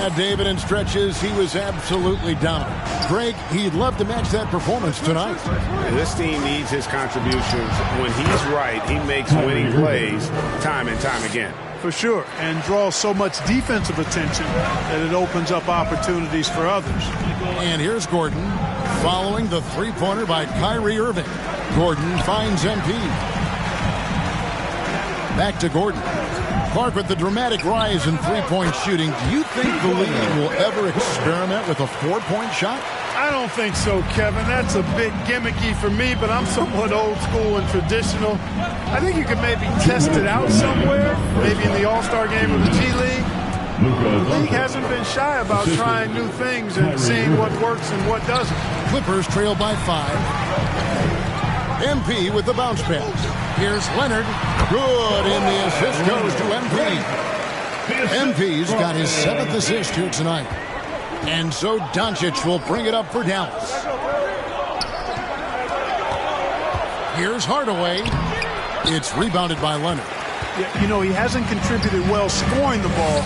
David, in stretches, he was absolutely dominant. Greg, he'd love to match that performance tonight. This team needs his contributions. When he's right, he makes winning plays time and time again. For sure, and draws so much defensive attention that it opens up opportunities for others. And here's Gordon following the three-pointer by Kyrie Irving. Gordon finds MP. Back to Gordon. Clark, with the dramatic rise in three-point shooting, do you think the league will ever experiment with a four-point shot? I don't think so, Kevin. That's a bit gimmicky for me, but I'm somewhat old school and traditional. I think you could maybe test it out somewhere, maybe in the All-Star game of the G League. The league hasn't been shy about trying new things and seeing what works and what doesn't. Clippers trail by 5. MP with the bounce pass. Here's Leonard. Good, and the assist goes to MP. MP's got his 7th assist here tonight. And so Doncic will bring it up for Dallas. Here's Hardaway. It's rebounded by Leonard. Yeah, you know, he hasn't contributed well scoring the ball,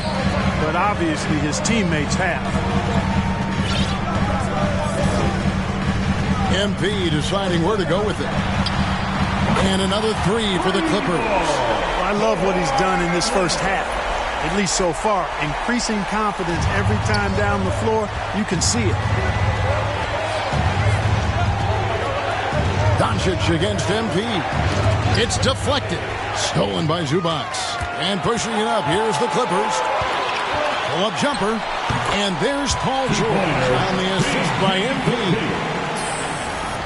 but obviously his teammates have. MP deciding where to go with it. And another three for the Clippers. I love what he's done in this first half, at least so far. Increasing confidence every time down the floor. You can see it. Doncic against MP. It's deflected. Stolen by Zubac. And pushing it up. Here's the Clippers. Pull-up jumper. And there's Paul George on the assist by MP.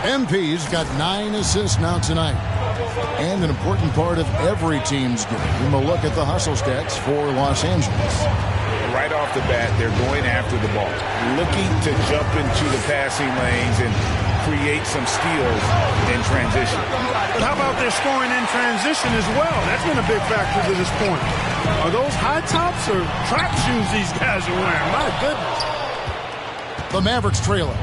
MP's got 9 assists now tonight. And an important part of every team's game. We'll look at the hustle stats for Los Angeles. Right off the bat, they're going after the ball, looking to jump into the passing lanes and create some steals in transition. But how about their scoring in transition as well? That's been a big factor to this point. Are those high tops or track shoes these guys are wearing? My goodness. The Mavericks trailing.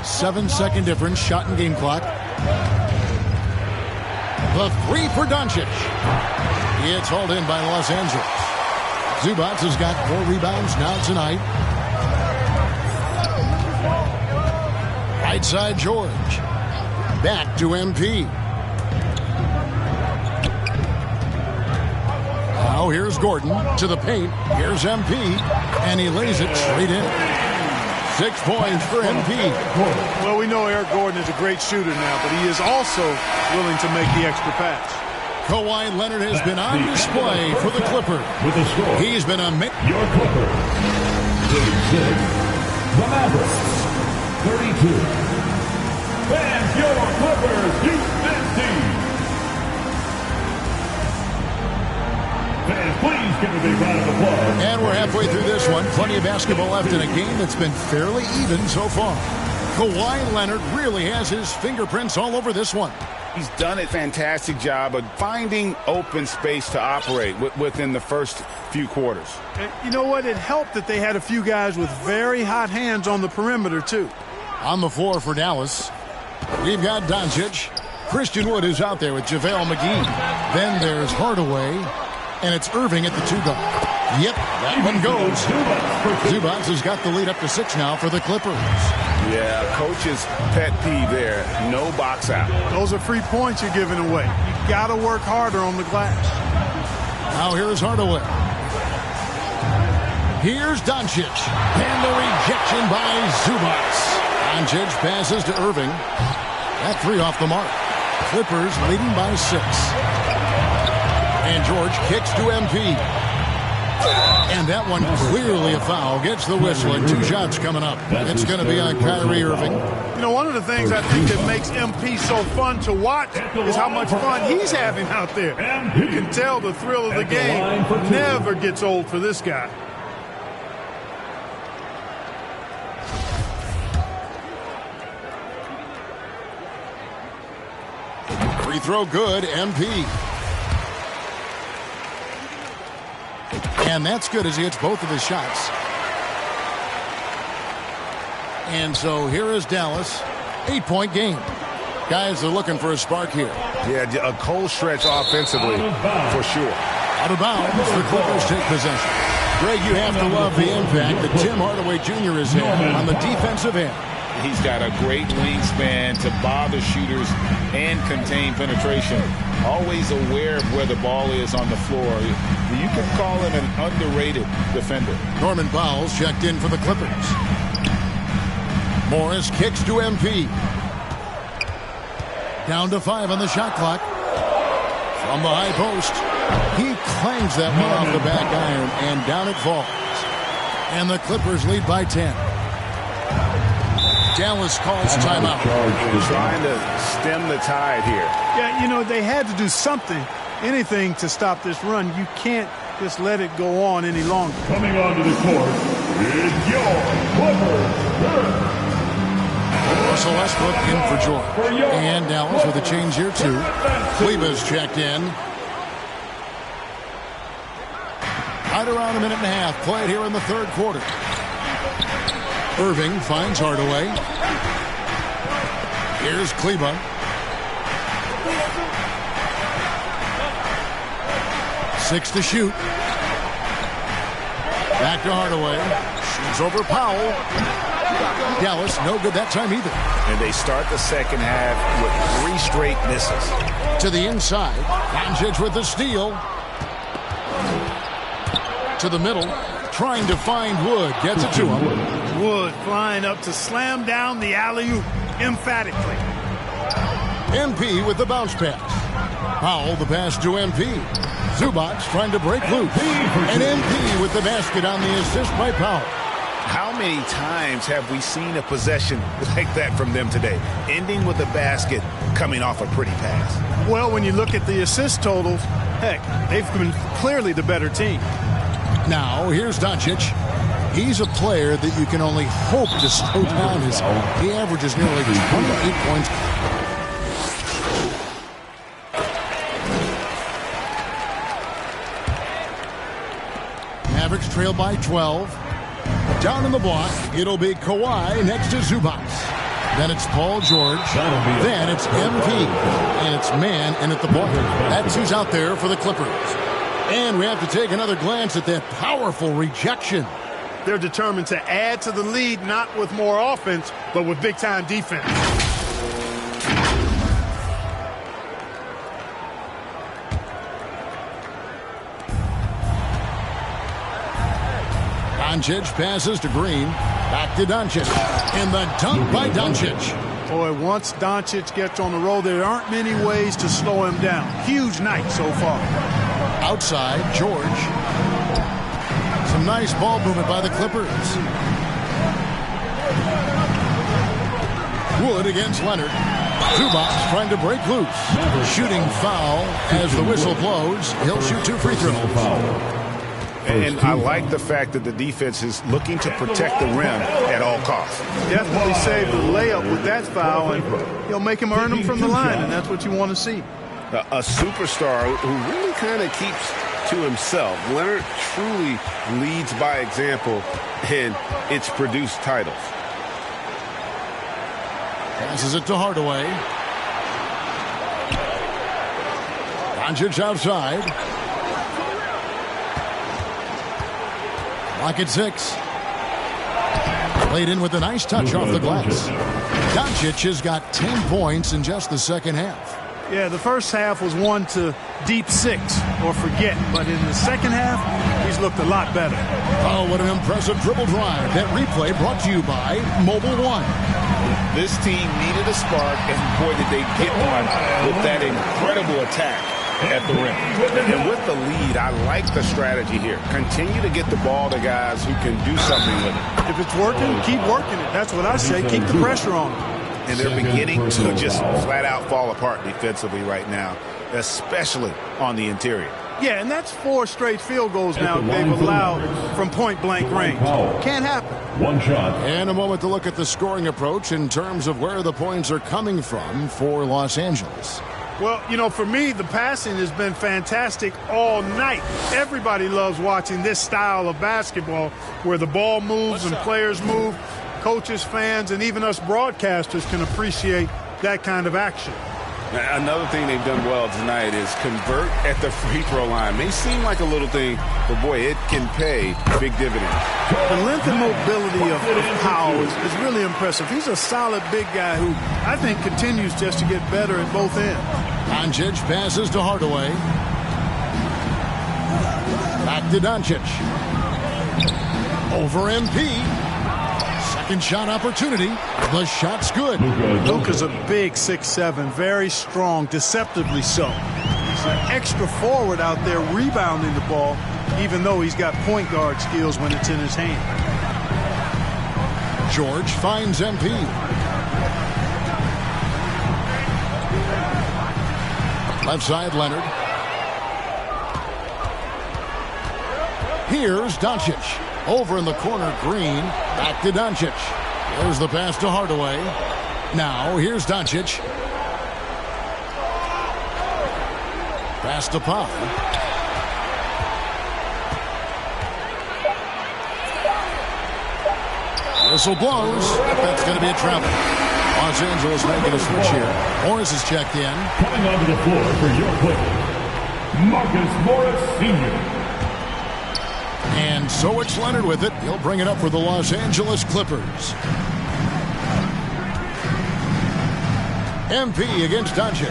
7-second difference, shot and game clock. The three for Doncic. It's hauled in by Los Angeles. Zubac has got 4 rebounds now tonight. Right side George. Back to MP. Now here's Gordon to the paint. Here's MP. And he lays it straight in. 6 points for MP. Well, we know Eric Gordon is a great shooter now, but he is also willing to make the extra pass. Kawhi Leonard has been on display for the Clippers. He's been a... Your Clippers. 36. The Mavericks. 32. And your Clippers, Houston team. Fans, please give a big round of applause. And we're halfway through this one. Plenty of basketball left in a game that's been fairly even so far. Kawhi Leonard really has his fingerprints all over this one. He's done a fantastic job of finding open space to operate within the first few quarters. And you know what? It helped that they had a few guys with very hot hands on the perimeter, too. On the floor for Dallas, we've got Doncic. Christian Wood is out there with JaVale McGee. Then there's Hardaway. And it's Irving at the 2-guard. Yep, that one goes. Zubac has got the lead up to 6 now for the Clippers. Yeah, coach's pet peeve there. No box out. Those are free points you're giving away. You got to work harder on the glass. Now here's Hardaway. Here's Doncic. And the rejection by Zubac. Doncic passes to Irving. That 3 off the mark. Clippers leading by 6. And George kicks to MP. And that one clearly a foul. Gets the whistle and 2 shots coming up. It's going to be on Kyrie Irving. You know, one of the things I think that makes MP so fun to watch is how much fun he's having out there. You can tell the thrill of the game never gets old for this guy. Free throw good, MP. And that's good as he hits both of his shots. And so here is Dallas. 8-point game. Guys are looking for a spark here. Yeah, a cold stretch offensively for sure. Out of bounds, the Clippers take possession. Greg, you have to love the impact that Tim Hardaway Jr. has had on the defensive end. He's got a great wingspan to bother shooters and contain penetration. Always aware of where the ball is on the floor. You can call him an underrated defender. Norman Powell's checked in for the Clippers. Morris kicks to MP. Down to 5 on the shot clock. From the high post. He clangs that one off the back iron, and down it falls. And the Clippers lead by 10. Dallas calls timeout. Trying to stem the tide here. Yeah, you know, they had to do something, anything to stop this run. You can't just let it go on any longer. Coming onto the court is your Clippers. Russell Westbrook in for George. And Dallas with a change here, too. Kleber's checked in. Right around a minute and a half played here in the third quarter. Irving finds Hardaway. Here's Kleber. Six to shoot. Back to Hardaway. Shoots over Powell. Dallas, no good that time either. And they start the second half with 3 straight misses. To the inside. Doncic with the steal. To the middle. Trying to find Wood. Gets it to him. Wood flying up to slam down the alley-oop emphatically. MP with the bounce pass. Powell the pass to MP. Zubac trying to break loose. And MP with the basket on the assist by Powell. How many times have we seen a possession like that from them today? Ending with a basket, coming off a pretty pass. Well, when you look at the assist totals, heck, they've been clearly the better team. Now, here's Doncic. He's a player that you can only hope to slow down. He averages nearly 28 points. Mavericks trail by 12. Down in the block, it'll be Kawhi next to Zubac. Then it's Paul George. Then it's MP. And it's man in at the point. That's who's out there for the Clippers. And we have to take another glance at that powerful rejection. They're determined to add to the lead, not with more offense, but with big-time defense. Doncic passes to Green. Back to Doncic. And the dunk by Doncic. Boy, once Doncic gets on the roll, there aren't many ways to slow him down. Huge night so far. Outside, George. Some nice ball movement by the Clippers. Wood against Leonard. Zubac trying to break loose. Shooting foul as the whistle blows. He'll shoot 2 free throws. And I like the fact that the defense is looking to protect the rim at all costs. Definitely save the layup with that foul, and he'll make him earn them from the line, and that's what you want to see. A superstar who really kind of keeps to himself. Leonard truly leads by example, and it's produced titles. Passes it to Hardaway. Doncic outside. Lock at 6. Played in with a nice touch off the glass. Doncic has got 10 points in just the second half. Yeah, the first half was one to deep 6 or forget. But in the second half, he's looked a lot better. Oh, what an impressive dribble drive. That replay brought to you by Mobile One. This team needed a spark, and boy, did they get one with that incredible attack at the rim. And with the lead, I like the strategy here. Continue to get the ball to guys who can do something with it. If it's working, keep working it. That's what I say. Keep the pressure on them. And they're beginning to just flat out fall apart defensively right now, especially on the interior. Yeah, and that's 4 straight field goals now they've allowed from point-blank range. Can't happen. One shot. And a moment to look at the scoring approach in terms of where the points are coming from for Los Angeles. Well, you know, for me, the passing has been fantastic all night. Everybody loves watching this style of basketball where the ball moves and players move. Coaches, fans, and even us broadcasters can appreciate that kind of action. Another thing they've done well tonight is convert at the free throw line. May seem like a little thing, but boy, it can pay big dividends. The length and mobility of Powell is really impressive. He's a solid big guy who I think continues just to get better at both ends. Doncic passes to Hardaway. Back to Doncic. Over MP. Second shot opportunity. The shot's good. Luka's a big 6'7", very strong, deceptively so. He's an extra forward out there rebounding the ball, even though he's got point guard skills when it's in his hand. George finds MP. Left side, Leonard. Here's Doncic. Over in the corner, Green. Back to Doncic. There's the pass to Hardaway. Now, here's Doncic. Pass to Powell. Whistle blows. That's going to be a travel. Los Angeles making a switch here. Morris is checked in. Coming onto the floor for your player, Marcus Morris Sr. And so it's Leonard with it. He'll bring it up for the Los Angeles Clippers. MP against Doncic.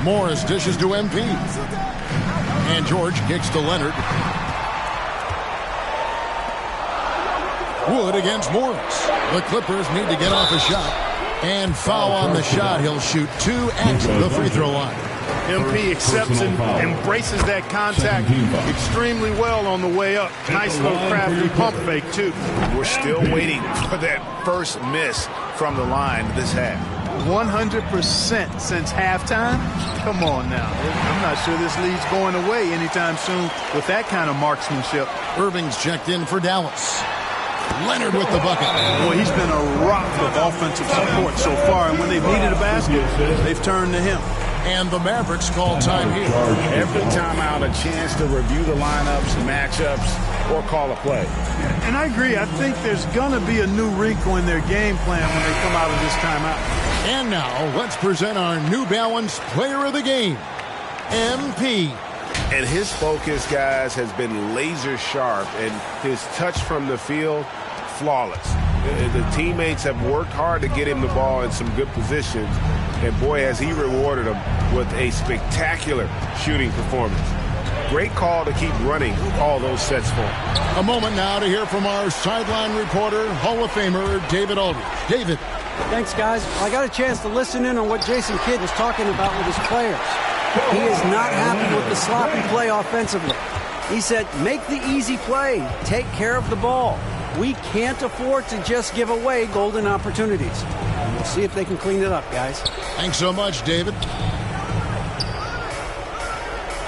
Morris dishes to MP. And George kicks to Leonard. Wood against Morris. The Clippers need to get off a shot. And foul on the shot. He'll shoot 2 at the free throw line. MP accepts and embraces that contact extremely well on the way up. Nice little crafty pump fake, too. We're still waiting for that first miss from the line this half. 100% since halftime? Come on now. I'm not sure this lead's going away anytime soon with that kind of marksmanship. Irving's checked in for Dallas. Leonard with the bucket. Boy, he's been a rock of offensive support so far, and when they've needed a basket, they've turned to him. And the Mavericks call time here. Every time out, a chance to review the lineups, matchups, or call a play. And I agree. I think there's going to be a new wrinkle in their game plan when they come out of this timeout. And now, let's present our New Balance Player of the Game, MP. And his focus, guys, has been laser sharp, and his touch from the field, flawless. The teammates have worked hard to get him the ball in some good positions, and boy, has he rewarded them with a spectacular shooting performance. Great call to keep running all those sets for him. A moment now to hear from our sideline reporter, Hall of Famer David Aldridge. David. Thanks, guys. I got a chance to listen in on what Jason Kidd was talking about with his players. He is not happy with the sloppy play offensively. He said, make the easy play. Take care of the ball. We can't afford to just give away golden opportunities. And we'll see if they can clean it up, guys. Thanks so much, David.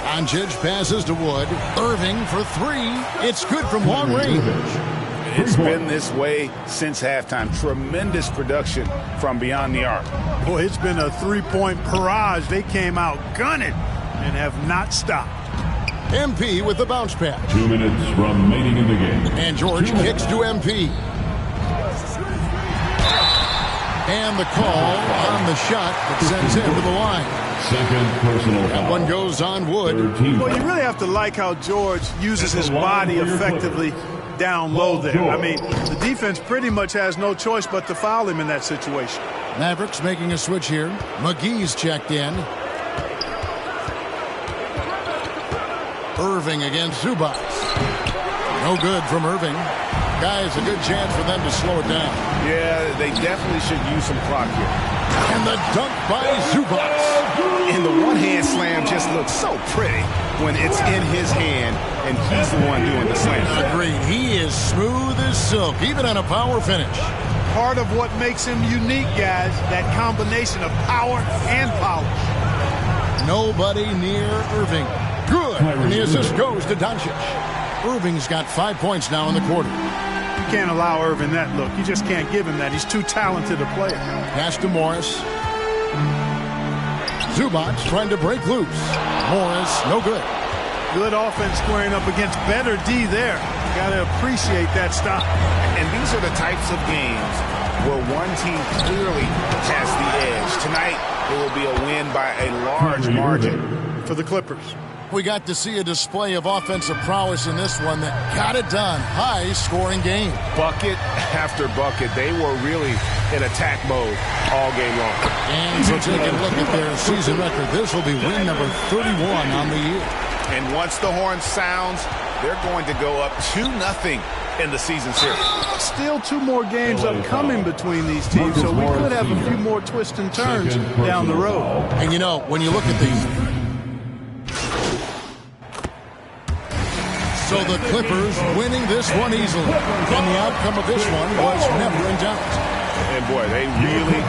Doncic passes to Wood. Irving for 3. It's good from long range. It's been this way since halftime. Tremendous production from beyond the arc. Boy, it's been a three-point barrage. They came out gunning and have not stopped. MP with the bounce pass. 2 minutes remaining in the game. And George kicks to MP. And the call on the shot that sends him to the line. Second personal foul. That one goes on Wood. Well, you really have to like how George uses his body effectively down low there. I mean, the defense pretty much has no choice but to foul him in that situation. Mavericks making a switch here. McGee's checked in. Irving against Zubac. No good from Irving. Guys, a good chance for them to slow it down. Yeah, they definitely should use some clock here. And the dunk by Zubac. And the one-hand slam just looks so pretty when it's in his hand and he's the one doing the slam. Agreed. He is smooth as silk, even on a power finish. Part of what makes him unique, guys, that combination of power and polish. Nobody near Irving. Good. And the assist goes to Doncic. Irving's got 5 points now in the quarter. You can't allow Irving that look. You just can't give him that. He's too talented a player. Pass to Morris. Zubac trying to break loose. Morris, no good. Good offense squaring up against better D there. Got to appreciate that stop. And these are the types of games where one team clearly has the edge. Tonight, it will be a win by a large margin for the Clippers. We got to see a display of offensive prowess in this one that got it done. High-scoring game. Bucket after bucket. They were really in attack mode all game long. And so take a look at their season record. This will be win number 31 on the year. And once the horn sounds, they're going to go up 2-0 in the season series. Still 2 more games upcoming between these teams, so we could have a few more twists and turns down the road. And you know, when you look at these, so the Clippers winning this one easily. And the outcome of this one was never in doubt. And boy, they really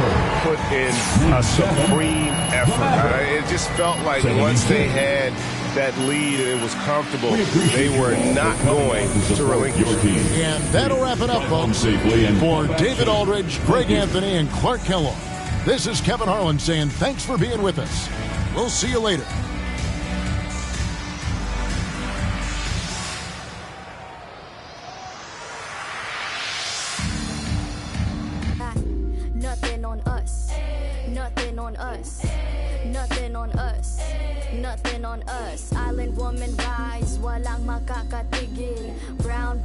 put in a supreme effort. It just felt like once they had that lead and it was comfortable, they were not going to relinquish. And that'll wrap it up, folks. For David Aldridge, Greg Anthony, and Clark Kellogg, this is Kevin Harlan saying thanks for being with us. We'll see you later. Nothing on us. Nothing on us. Nothing on us. Nothing on us. Island woman rise, walang makakatigil. Brown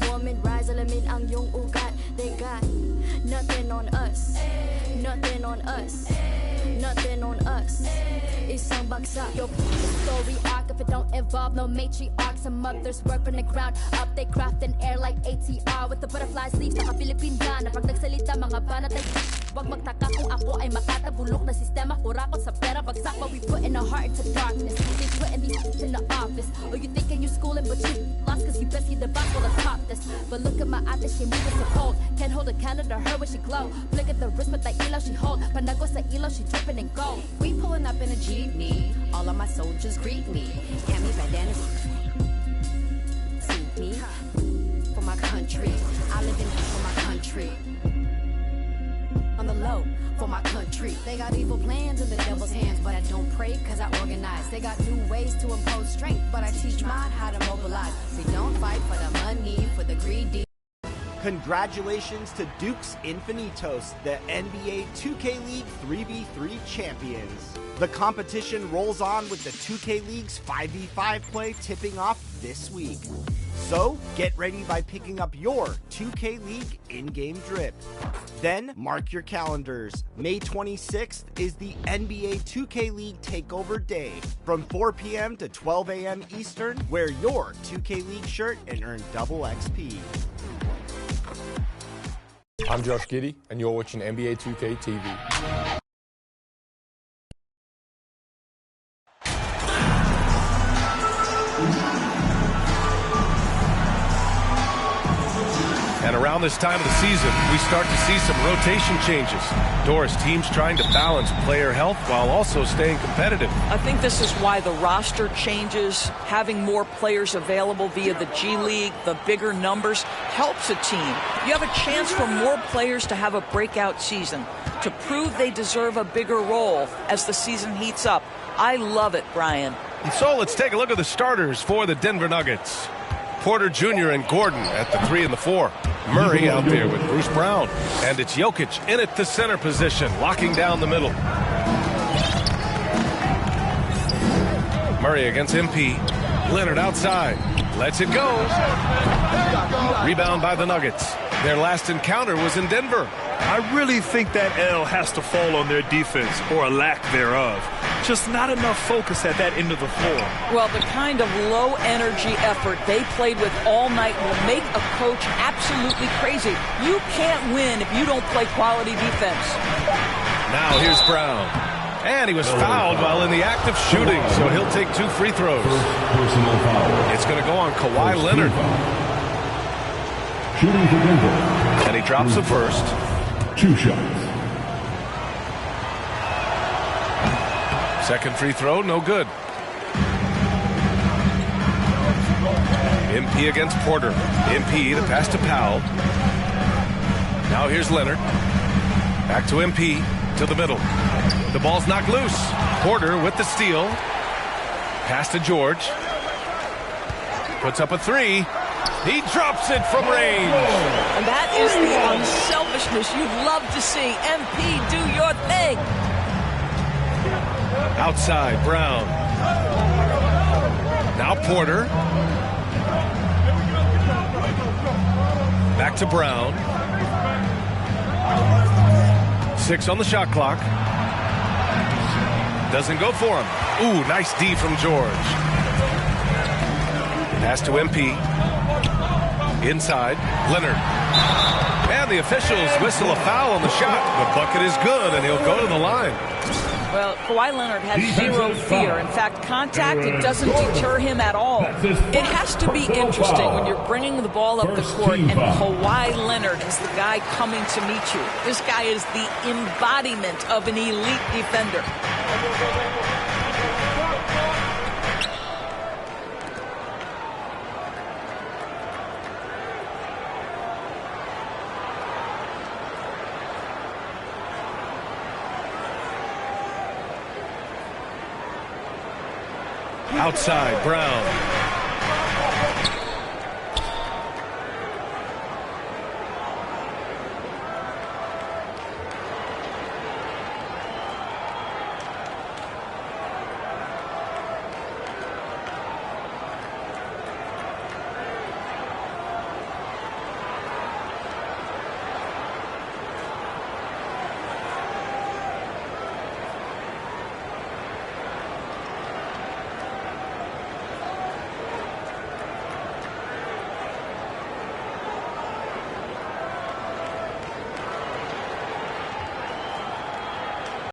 woman rise, alamin ang iyong ugat. They got nothing on us. Nothing on us. Nothing on us. Isang bagsak. Your story arc if it don't involve no matriarch. Some mothers work from the ground up. They craft an air like ATR with the butterfly sleeves. Naka-Philippine na pag nagsalita mga banat ay wag magtaka kung ako ay makatabulok na sistema. Kurakot sa pera bagsak, but we put in our heart into darkness. They putting these in the office. Oh, you thinking you schooling, but you lost cause you best see the box while I top this. But look at my ate, she moving so cold. Can't hold a candle to her when she glow. Flick at the wrist, but the ilaw she hold. Panago sa ilaw, she dripping in gold. We pulling up in a jeepney. All of my soldiers greet me. Hand me bandanas. See me for my country. I live in for my country. On the low for my country. They got evil plans in the devil's hands, but I don't pray cause I organize. They got new ways to impose strength, but I teach mine how to mobilize. We don't fight for the money, for the greedy. Congratulations to Dukes Infinitos, the NBA 2K League 3v3 champions. The competition rolls on with the 2K League's 5v5 play tipping off this week. So, get ready by picking up your 2K League in-game drip. Then, mark your calendars. May 26th is the NBA 2K League Takeover Day from 4 p.m. to 12 a.m. Eastern. Wear your 2K League shirt and earn double XP. I'm Josh Giddey, and you're watching NBA 2K TV. And around this time of the season, we start to see some rotation changes. Doris, teams trying to balance player health while also staying competitive. I think this is why the roster changes, having more players available via the G League, the bigger numbers, helps a team. You have a chance for more players to have a breakout season, to prove they deserve a bigger role as the season heats up. I love it, Brian. And so let's take a look at the starters for the Denver Nuggets. Porter Jr. and Gordon at the 3 and the 4. Murray out there with Bruce Brown. And it's Jokic in at the center position, locking down the middle. Murray against MP. Leonard outside. Lets it go. Rebound by the Nuggets. Their last encounter was in Denver. I really think that L has to fall on their defense, or a lack thereof. Just not enough focus at that end of the floor. Well, the kind of low-energy effort they played with all night will make a coach absolutely crazy. You can't win if you don't play quality defense. Now here's Brown. And he was fouled while in the act of shooting, so he'll take 2 free throws. Personal foul. It's going to go on Kawhi Leonard. Shooting for Denver. And he drops the first. 2 shots. Second free throw, no good. MP against Porter. MP, the pass to Powell. Now here's Leonard. Back to MP, to the middle. The ball's knocked loose. Porter with the steal. Pass to George. Puts up a 3. He drops it from range. And that is the unselfish selfishness you'd love to see. MP, do your thing. Outside, Brown. Now Porter. Back to Brown. 6 on the shot clock. Doesn't go for him. Ooh, nice D from George. Pass to MP. Inside, Leonard. And the officials whistle a foul on the shot. The bucket is good, and he'll go to the line. Well, Kawhi Leonard has zero fear. In fact, contact, it doesn't deter him at all. It has to be interesting when you're bringing the ball up the court and Kawhi Leonard is the guy coming to meet you. This guy is the embodiment of an elite defender. Outside, Brown.